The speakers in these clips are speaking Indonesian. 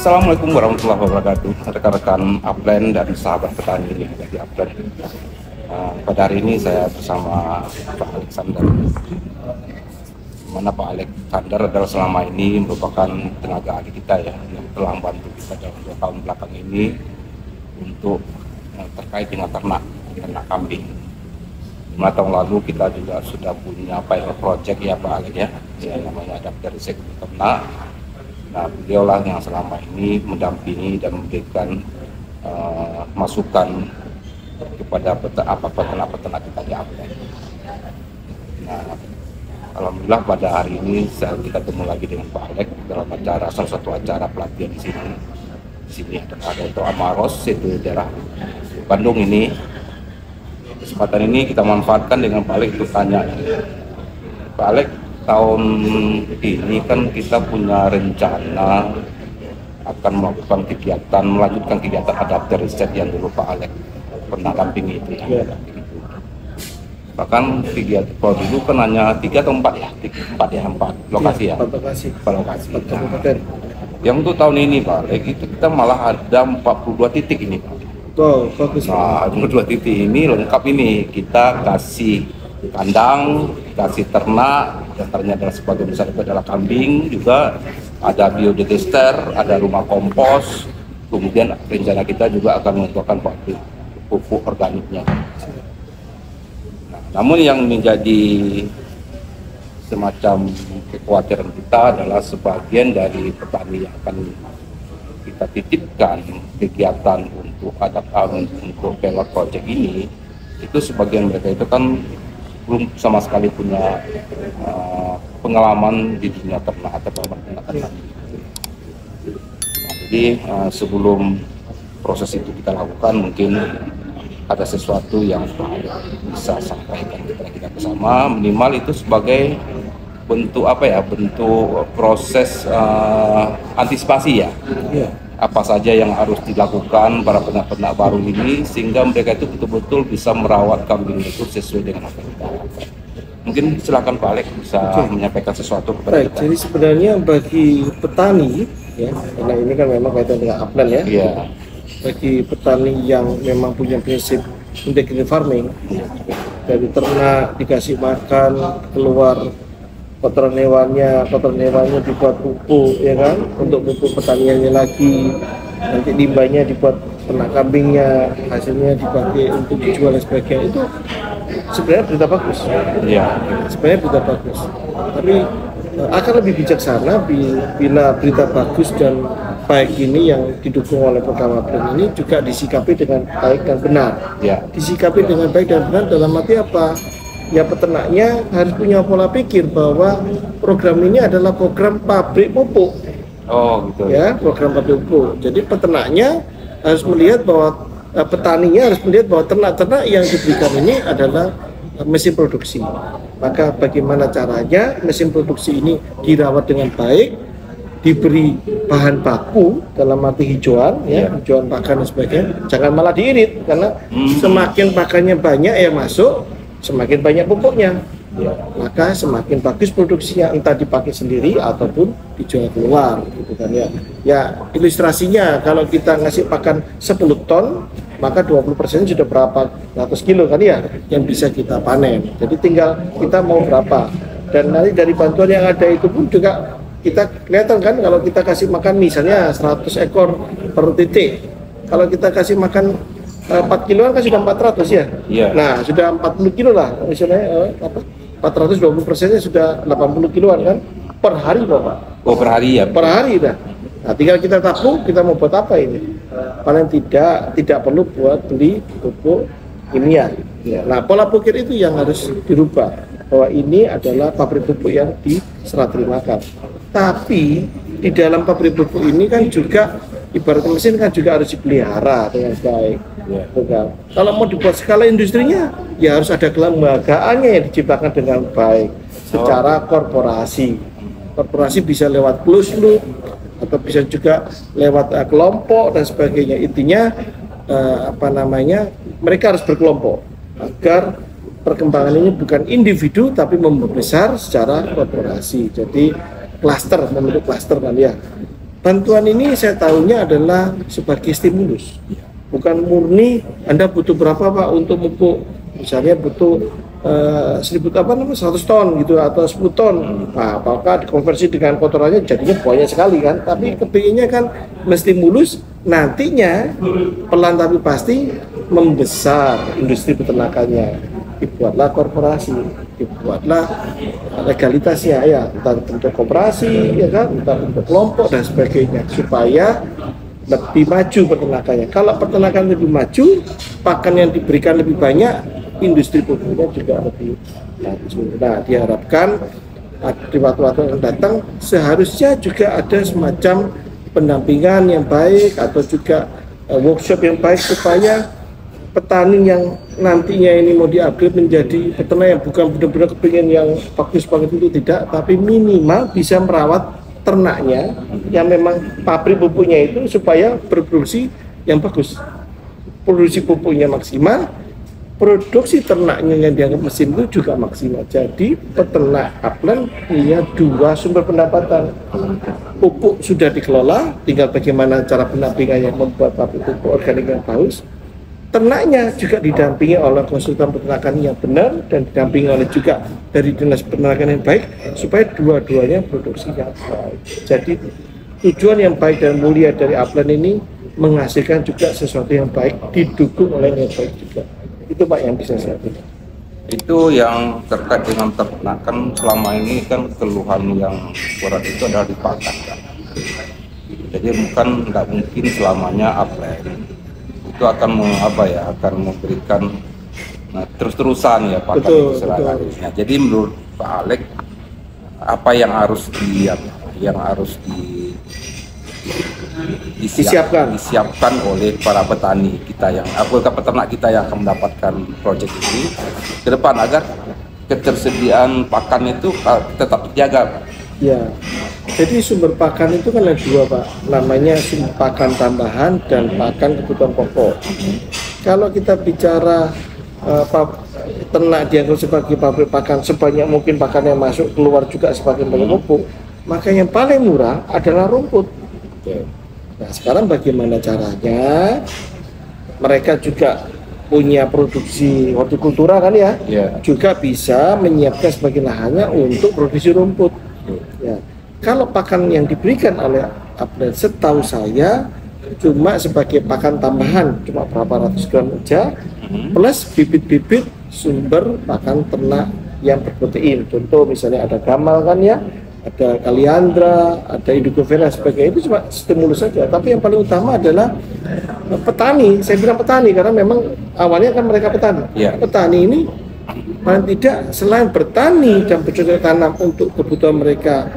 Assalamualaikum warahmatullahi wabarakatuh, rekan-rekan Upland dan sahabat petani yang ada di Upland. Pada hari ini saya bersama Pak Alexander, mana Pak Alexander adalah selama ini merupakan tenaga ahli kita ya, yang telah membantu kita dalam 2 tahun belakang ini untuk terkait dengan ternak kambing. 5 tahun lalu kita juga sudah punya pilot project ya Pak Alex ya, yang namanya Adapter Riset Ternak. Nah, beliaulah yang selama ini mendampingi dan memberikan masukan kepada peternak-peternak kita di Upland. Nah, alhamdulillah pada hari ini kita ketemu lagi dengan Pak Alex dalam salah satu acara pelatihan di sini. Di sini ada itu Amaros, itu daerah Bandung ini. Kesempatan ini kita manfaatkan dengan Pak Alex untuk tanya. Pak Alex, tahun ini kan kita punya rencana akan melanjutkan kegiatan adapter riset yang dulu Pak Alex pernah dampingi itu ya. Bahkan kegiatan dulu kan hanya 3 atau 4 ya? 4 lokasi ya? 4 lokasi. Yang untuk tahun ini Pak Alex itu kita malah ada 42 titik ini Pak. Oh, bagus. Nah, 42 titik ini lengkap ini, kita kasih kandang, kasih ternak, dasarnya adalah sebagian besar itu adalah kambing, juga ada biodigester, ada rumah kompos, kemudian rencana kita juga akan menentukan pupuk organiknya. Nah, namun yang menjadi semacam kekhawatiran kita adalah sebagian dari petani yang akan kita titipkan kegiatan untuk pilot project ini, itu sebagian mereka itu kan belum sama sekali punya pengalaman di dunia ternak atau peternakan. Nah, jadi sebelum proses itu kita lakukan, mungkin ada sesuatu yang bisa sampaikan kepada kita bersama, minimal itu sebagai bentuk bentuk proses antisipasi ya. Apa saja yang harus dilakukan para peternak baru ini sehingga mereka itu betul-betul bisa merawat kambing itu sesuai dengan apa yang kita harapkan. Mungkin silakan Pak Alex bisa menyampaikan sesuatu kepada kita. Jadi sebenarnya bagi petani ya, karena ini kan memang kaitan dengan Upland ya. Iya. Bagi petani yang memang punya prinsip integrated farming, dari ternak dikasih makan, keluar kotoran hewannya dibuat pupuk ya kan, untuk pupuk pertaniannya lagi, nanti limbahnya dibuat ternak kambingnya, hasilnya dipakai untuk dijual dan sebagainya. Itu sebenarnya berita bagus ya, sebenarnya berita bagus, tapi akan lebih bijaksana bila berita bagus dan baik ini yang didukung oleh program Upland ini juga disikapi dengan baik dan benar ya. Disikapi dengan baik dan benar dalam arti apa? Ya, peternaknya harus punya pola pikir bahwa program ini adalah program pabrik pupuk. Oh, gitu. Ya, program pabrik pupuk. Jadi peternaknya harus melihat bahwa petaninya harus melihat bahwa ternak-ternak yang diberikan ini adalah mesin produksi. Maka bagaimana caranya mesin produksi ini dirawat dengan baik, diberi bahan baku dalam arti hijauan ya, hijauan pakan dan sebagainya. Jangan malah diirit, karena semakin pakannya banyak yang masuk, semakin banyak pupuknya ya, maka semakin bagus produksinya, entah dipakai sendiri ataupun dijual keluar gitu kan ya. Ya, ilustrasinya kalau kita ngasih pakan 10 ton, maka 20% sudah berapa ratus kilo kan ya yang bisa kita panen. Jadi tinggal kita mau berapa, dan nanti dari bantuan yang ada itu pun juga kita kelihatan kan, kalau kita kasih makan misalnya 100 ekor per titik, kalau kita kasih makan 4 kiloan kan sudah 400 ya. Iya. Nah, sudah 40 kilo lah misalnya 420%-nya sudah 80 kiloan kan per hari Bapak. Oh, per hari ya. Per hari dah. Nah, tinggal kita tabung, kita mau buat apa ini? Paling tidak perlu buat beli pupuk kimia. Ya. Nah, pola pikir itu yang harus dirubah, bahwa ini adalah pabrik pupuk yang diserah terimakan. Tapi di dalam pabrik pupuk ini kan juga ibarat mesin kan juga harus dipelihara dengan baik. Ya. Kalau mau dibuat skala industrinya, ya harus ada kelembagaannya yang diciptakan dengan baik secara korporasi. Korporasi bisa lewat closed loop atau bisa juga lewat kelompok dan sebagainya. Intinya mereka harus berkelompok agar perkembangan ini bukan individu tapi membesar secara korporasi. Jadi klaster, membentuk klaster kan ya. bantuan ini saya tahunya adalah sebagai stimulus, bukan murni Anda butuh berapa Pak untuk pupuk, misalnya butuh 100 ton gitu atau 10 ton. Nah, apakah dikonversi dengan kotorannya jadinya banyak sekali kan? Tapi kepinginnya kan menstimulus nantinya pelan tapi pasti membesar industri peternakannya. Dibuatlah korporasi, dibuatlah legalitasnya ya, entah bentuk koperasi ya kan, entah bentuk kelompok dan sebagainya supaya lebih maju peternakannya. Kalau peternakan lebih maju, pakan yang diberikan lebih banyak, industri pupuknya juga lebih maju. Nah, diharapkan di waktu-waktu yang datang seharusnya juga ada semacam pendampingan yang baik atau juga workshop yang baik supaya petani yang nantinya ini mau di-upgrade menjadi peternak yang bukan benar-benar kepingin yang bagus banget itu tidak, tapi minimal bisa merawat ternaknya yang memang pabrik pupuknya itu supaya berproduksi yang bagus, produksi pupuknya maksimal, produksi ternaknya yang dianggap mesin itu juga maksimal. Jadi peternak Upland punya dua sumber pendapatan. Pupuk sudah dikelola, tinggal bagaimana cara pendampingannya membuat pabrik pupuk organik yang bagus. Ternaknya juga didampingi oleh konsultan peternakan yang benar dan didampingi oleh juga dari dinas peternakan yang baik supaya dua-duanya produksi yang baik. Jadi tujuan yang baik dan mulia dari Upland ini menghasilkan juga sesuatu yang baik didukung oleh yang baik juga. Itu Pak yang bisa saya bilang. Itu yang terkait dengan peternakan selama ini kan keluhan yang berat itu adalah di pakan kan. Jadi bukan nggak mungkin selamanya Upland itu akan akan memberikan terus-terusan ya pakan itu selanjutnya. Jadi menurut Pak Alex apa yang harus disiapkan oleh para petani kita yang peternak kita yang akan mendapatkan proyek ini ke depan agar ketersediaan pakan itu tetap terjaga. Ya, jadi sumber pakan itu kan ada dua Pak, namanya sumber pakan tambahan dan pakan kebutuhan pokok. Kalau kita bicara ternak dianggap sebagai pabrik pakan, sebanyak mungkin pakan yang masuk keluar juga sebagai pupuk, maka yang paling murah adalah rumput. Nah sekarang bagaimana caranya mereka juga punya produksi hortikultura kan ya, juga bisa menyiapkan sebagai lahannya untuk produksi rumput. Ya, kalau pakan yang diberikan oleh Upland setahu saya cuma sebagai pakan tambahan, cuma berapa ratus gram saja, plus bibit-bibit sumber pakan ternak yang berprotein. Contoh misalnya ada gamal kan ya, ada kaliandra, ada indukofera sebagainya, itu cuma stimulus saja. Tapi yang paling utama adalah petani. Saya bilang petani karena memang awalnya kan mereka petani. Petani ini paling tidak selain bertani dan bercocok tanam untuk kebutuhan mereka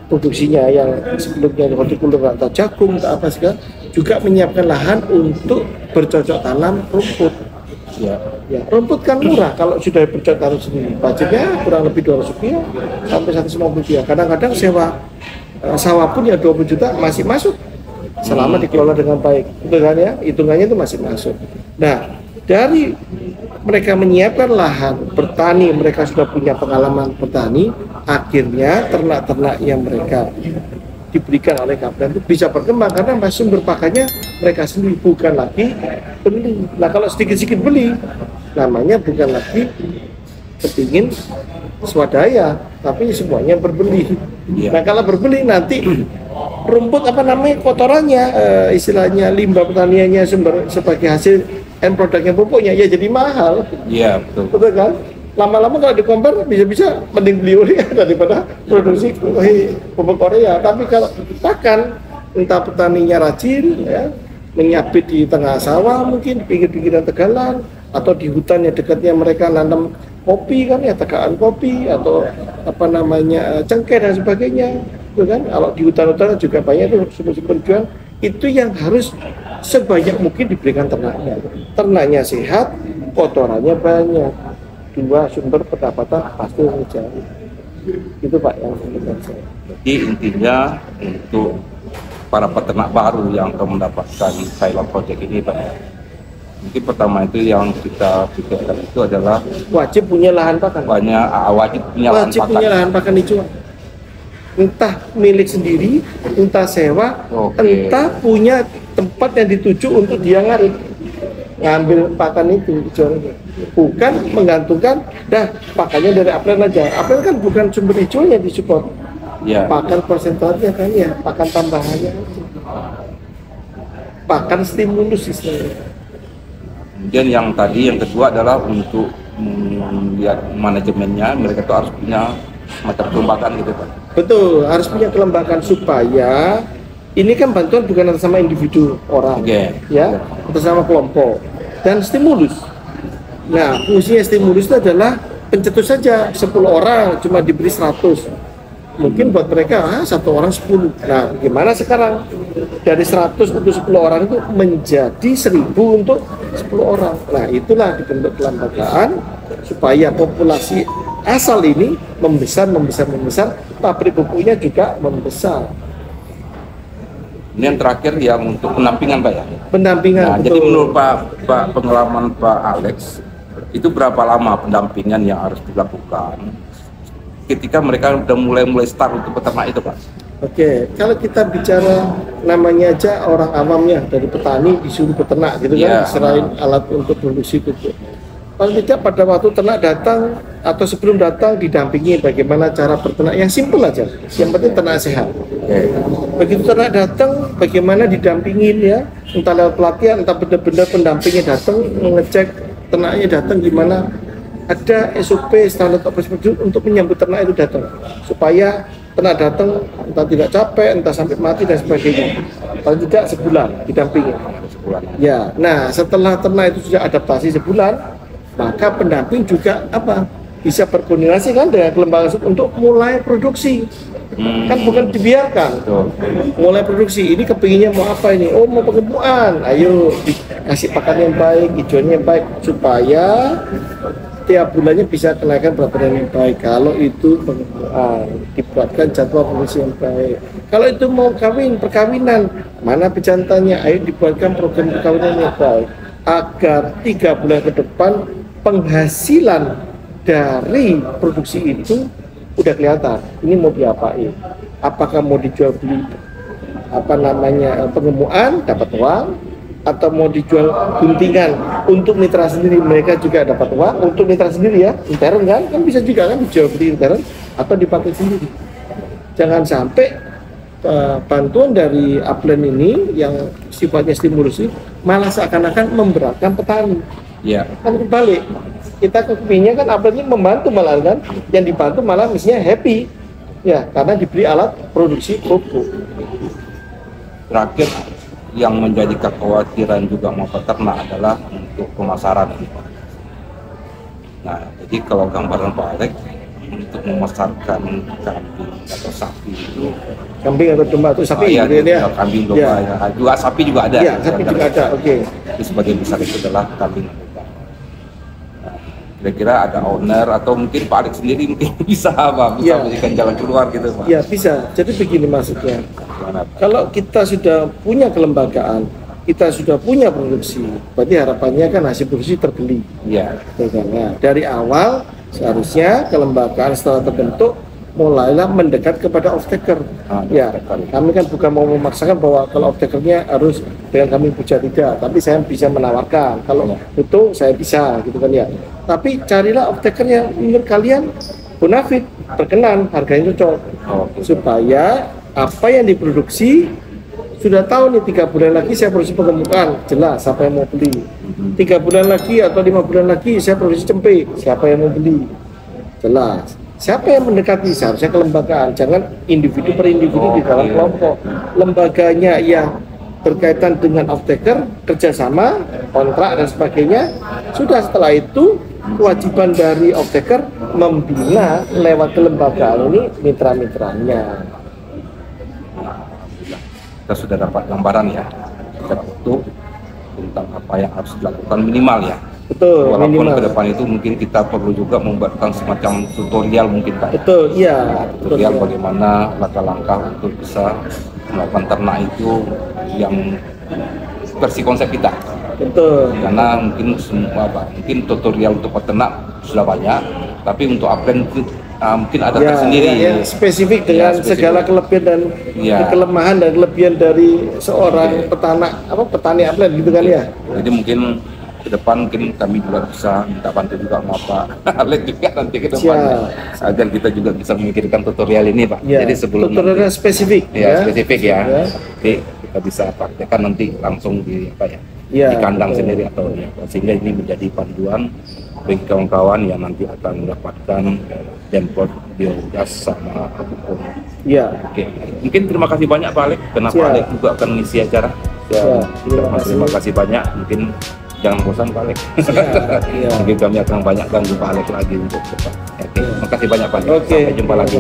produksinya yang sebelumnya hortikultura atau jagung atau apa segala, juga menyiapkan lahan untuk bercocok tanam rumput. Ya, rumput kan murah kalau sudah bercocok tanam sendiri. Budgetnya kurang lebih 200 rupiah sampai 150 rupiah. Kadang-kadang sewa sawah pun ya 20 juta masih masuk selama dikelola dengan baik. Itu kan ya, hitungannya itu masih masuk. Nah, dari mereka menyiapkan lahan bertani, mereka sudah punya pengalaman bertani, akhirnya ternak-ternak yang mereka diberikan oleh Upland itu bisa berkembang karena masih sumber pakannya mereka sendiri, bukan lagi beli. Nah kalau sedikit-sedikit beli, namanya bukan lagi kepingin swadaya, tapi semuanya berbeli. Nah kalau berbeli nanti rumput kotorannya, istilahnya limbah pertaniannya sumber sebagai hasil end produknya pupuknya ya jadi mahal. Iya betul kan? Lama-lama kalau dikompar bisa-bisa mending beli urea daripada produksi pupuk Korea. Tapi kalau pakan, entah petaninya rajin ya, menyabit di tengah sawah mungkin di pinggir-pinggiran tegalan atau di hutan yang dekatnya mereka nanam kopi kan ya, tegaan kopi atau cengkeh dan sebagainya, itu kan. Kalau di hutan-hutan juga banyak itu sumber-sumber jual, itu yang harus sebanyak mungkin diberikan ternaknya. Ternaknya sehat, kotorannya banyak, dua sumber pendapatan pasti menjadi. Itu Pak yang menurut saya. Jadi intinya untuk para peternak baru yang akan mendapatkan pilot project ini Pak, mungkin pertama itu yang kita pikirkan itu adalah wajib punya lahan pakan. Wajib punya lahan pakan hijau. entah milik sendiri, entah sewa, entah punya tempat yang dituju untuk dia ngambil pakan itu hijauannya. Bukan menggantungkan pakannya dari Upland aja. Upland kan bukan sumber hijaunya disupport, pakan konsentratnya kan ya, pakan tambahannya aja. Pakan stimulus istilahnya. Kemudian yang kedua adalah untuk melihat manajemennya, mereka tuh harus punya semacam kelembagaan gitu Pak. Betul, harus punya kelembagaan supaya ini kan bantuan bukan atas sama individu orang, ya, atas sama kelompok dan stimulus. Nah, fungsinya stimulus itu adalah pencetus saja 10 orang cuma diberi 100. Mungkin buat mereka satu orang 10. Nah, gimana sekarang dari 100 untuk 10 orang itu menjadi 1000 untuk 10 orang. Nah, itulah dibentuk kelembagaan supaya populasi asal ini membesar, pabrik pupuknya juga membesar. Ini yang terakhir yang untuk pendampingan Pak ya? Pendampingan. Nah, jadi menurut Pak pengalaman Pak Alex, itu berapa lama pendampingan yang harus dilakukan ketika mereka udah mulai start untuk peternak itu Pak? Oke, kalau kita bicara namanya aja orang awamnya dari petani disuruh peternak gitu kan, diserahin alat untuk produksi pupuk. Paling tidak pada waktu ternak datang atau sebelum datang didampingi bagaimana cara berternak yang simpel aja, yang penting ternak sehat. Begitu ternak datang, bagaimana didampingin ya, entah lewat pelatihan, entah benar-benar pendampingnya datang mengecek ternaknya datang gimana, ada SOP standar operasi prosedur untuk menyambut ternak itu datang supaya ternak datang entah tidak capek, entah sampai mati dan sebagainya. Paling tidak sebulan didampingi. Ya, nah setelah ternak itu sudah adaptasi sebulan, maka pendamping juga bisa berkoordinasi kan dengan kelembagaan untuk mulai produksi. Kan bukan dibiarkan. Mulai produksi, ini kepinginnya mau apa ini? Oh, mau pengembuan. Ayo dikasih pakan yang baik, hijauannya yang baik supaya tiap bulannya bisa kenaikan berat badan yang baik. Kalau itu pengembuan, dibuatkan jadwal produksi yang baik. Kalau itu mau perkawinan, mana pejantannya? Ayo dibuatkan program perkawinan yang baik agar 3 bulan ke depan penghasilan dari produksi itu udah kelihatan. Ini mau diapain? Apakah mau dijual beli pengemuan dapat uang, atau mau dijual guntingan untuk mitra sendiri, mereka juga dapat uang untuk mitra sendiri ya, intern kan bisa juga kan dijual beli intern atau dipakai sendiri. Jangan sampai bantuan dari Upland ini yang sifatnya stimulus malah seakan-akan memberatkan petani. Kan kebalik, kita kepingnya kan Upland ini membantu malah kan, yang dibantu malah mestinya happy ya, karena diberi alat produksi pupuk. Terakhir yang menjadi kekhawatiran juga mau peternak adalah untuk pemasaran. Nah, jadi kalau gambaran Pak Alex untuk memasarkan kambing atau sapi itu, kambing atau domba atau sapi ya, kambing domba ya. Juga sapi juga ada. Ya, sapi juga ada. Oke. Itu sebagian besar itu adalah kambing domba. Kira-kira ada owner atau mungkin Pak Alex sendiri mungkin bisa memberikan jalan keluar gitu Pak? Ya bisa. Jadi begini maksudnya. Kalau kita sudah punya kelembagaan, kita sudah punya produksi, berarti harapannya kan hasil produksi terbeli. Nah, dari awal seharusnya kelembagaan setelah terbentuk mulailah mendekat kepada off-taker. Kami kan bukan mau memaksakan bahwa kalau off-takernya harus dengan kami puja, tidak, tapi saya bisa menawarkan kalau butuh saya bisa gitu kan ya. Tapi carilah off-taker yang menurut kalian bonafit, berkenan, harganya cocok, supaya apa yang diproduksi sudah tahu nih 3 bulan lagi saya produksi pengemukan, jelas siapa yang mau beli. 3 bulan lagi atau 5 bulan lagi saya produksi cempe, siapa yang mau beli, jelas. Siapa yang mendekati? Seharusnya kelembagaan, jangan individu per individu di dalam kelompok. Lembaganya yang berkaitan dengan off-taker, kerjasama, kontrak dan sebagainya. Sudah, setelah itu kewajiban dari off-taker membina lewat kelembagaan ini mitra-mitranya. Kita sudah dapat gambaran ya, secara utuh tentang apa yang harus dilakukan minimal ya. Betul. Walaupun ke depan itu mungkin kita perlu juga membuatkan semacam tutorial mungkin Pak. Betul, iya. Tutorial bagaimana langkah-langkah untuk bisa melakukan ternak itu yang versi konsep kita. Betul. Karena mungkin semua mungkin tutorial untuk peternak sudah banyak, tapi untuk Upland itu mungkin ada tersendiri yang spesifik dengan segala kelebihan dan kelemahan dan kelebihan dari seorang petani atlet gitu kan ya. Jadi mungkin ke depan mungkin kami juga bisa minta bantu juga sama Pak Alek juga nanti ke depannya agar kita juga bisa memikirkan tutorial ini Pak. Jadi sebelum tutorialnya spesifik spesifik ya. Jadi kita bisa praktekkan nanti langsung di di kandang sendiri atau sehingga ini menjadi panduan bagi kawan-kawan yang nanti akan mendapatkan dempot biogas sama apapun. Oke. Mungkin terima kasih banyak Pak Alek. Kenapa Alek juga akan mengisi acara? Terima kasih banyak. Mungkin jangan bosan Pak Alek. Mungkin kami akan banyak ganggu Pak Alek lagi untuk depan. Terima kasih banyak Pak Alek. Sampai jumpa lagi.